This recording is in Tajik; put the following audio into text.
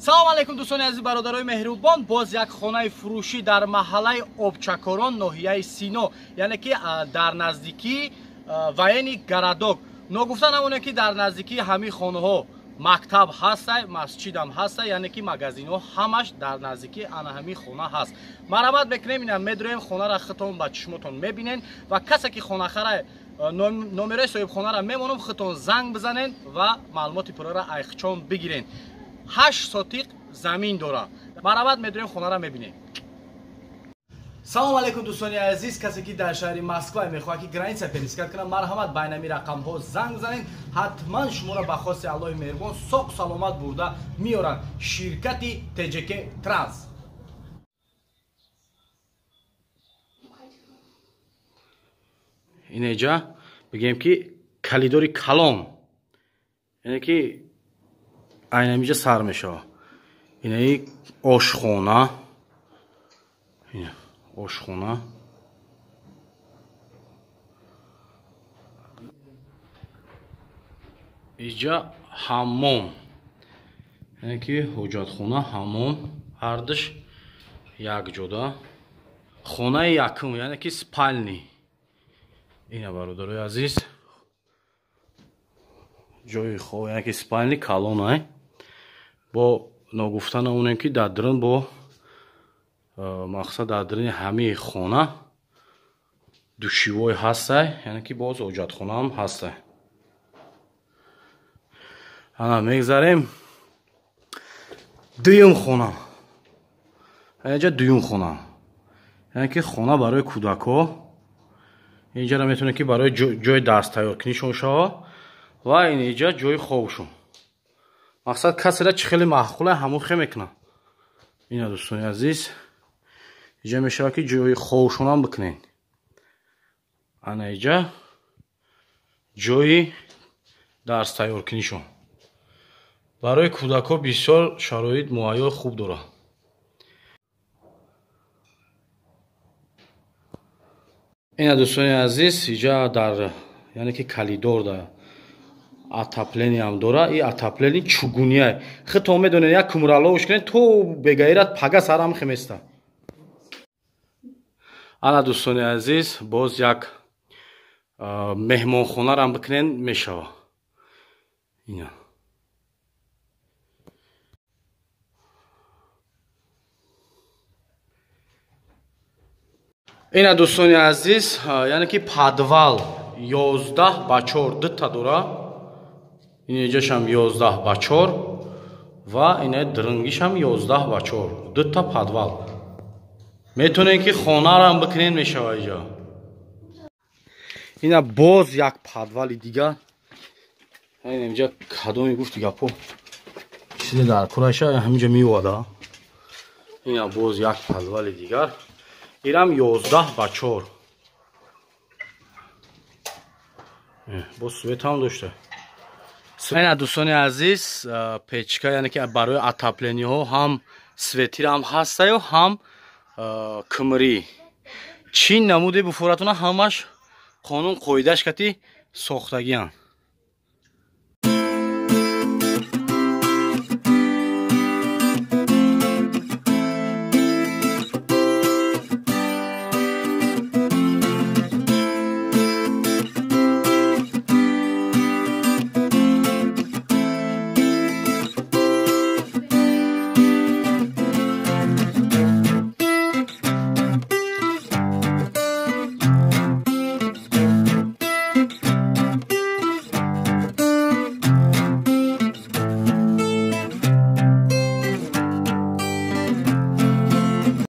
салом алейкум дӯстони азиз бародарои меҳрубон, боз як хонаи фурӯшӣ дар маҳаллаи Обчакорон, ноҳияи Сино, яъне ки дар наздикии военни Гарадок. Ногуфта намоне ки дар наздикии ҳамин хонаҳо мактаб ҳастай, масҷидам ҳастай, яъне ки магазинҳо ҳамаш дар наздикии ана ҳамин хона ҳаст. Маърифат мекунем, ина медоем хонара худтон ба чишмотон мебинен ва касе ки хонахара номераи соҳибхонара мемонам худтон занг бизанен ва маълумоти пуррора айхчон бигирен. 8 сотиқ замин дора. Маърифат медоем хонара мебинем. салом алейкум дӯстони азиз, касе ки дар шаҳри Москва мехоҳад ки граница перескат кунад, марҳамат ба инами рақамҳо занг занед, ҳатман шуморо ба хости Аллоҳи меҳрубон соқ саломат бурда меоранд ширкати ТЖК Транс. Инеҷа бигем ки калидори калон, яъне ки айнамиҷа сар мешава. Инаи ошхона, ошхона, иҷа ҳаммом, яъне ки ҳоҷатхона, ҳаммом, ҳардуш якҷода. Хонаи якум, яъне ки спальни. Ина бародарои азиз, ҷои хоб, яъне ки спальни калон бо ногуфта намонем ки дар дрин бо мақсад дар дрини ҳамаи хона душивой ҳастай, яъне ки боз ҳоҷатхона ҳам ҳастай. Ана мегзарем дуюм хона. Инҷа дуюм хона, яъне ки хона барои кӯдакҳо. Инҷара метавонем ки барои ҷои дастайёркунишон шава ва инҷа ҷои хобшон. Мақсад касера чи хеле маъқуле ҳамон хе мекунад. Ина дӯстони азиз, иҷа мешава ки ҷои хобшонам бикунен. Ана иҷа ҷои дастайёркунишон. Барои кӯдакҳо бисёр шароит муайё хуб дорад. Ина дӯстони азиз, иҷа дар яъне ки калидор дар атаплени ҳам дора. И атаплени чугуния. Худтон медонед як кумраловш кунед то бегаират пага сарам хеместа. Ана дӯстони азиз, боз як меҳмонхонарам бикунен мешава. Ина ина дӯстони азиз, яъне ки падвал 11 ба 4 дутта дора. Инҷашам 11 ба 4 ва ина дрингишам 11 ба 4 дутта падвал. Метавонем ки хонарам бикунен мешава иҷа. Ина боз як падвали дигар. Инҷа кадоми гуфти гапо чизе дар кураша ҳаминҷа меода. Ина боз як падвали дигар. Ирам 11 ба 4. Бо свет ҳам дошта. Ина дӯстони азиз, печка, яъне ки барои атаплениҳо ҳам светирам ҳастаю, ҳам кӯмирӣ. Чин намуди буфоратуна ҳамаш қонун қоидаш кати сохтагиян.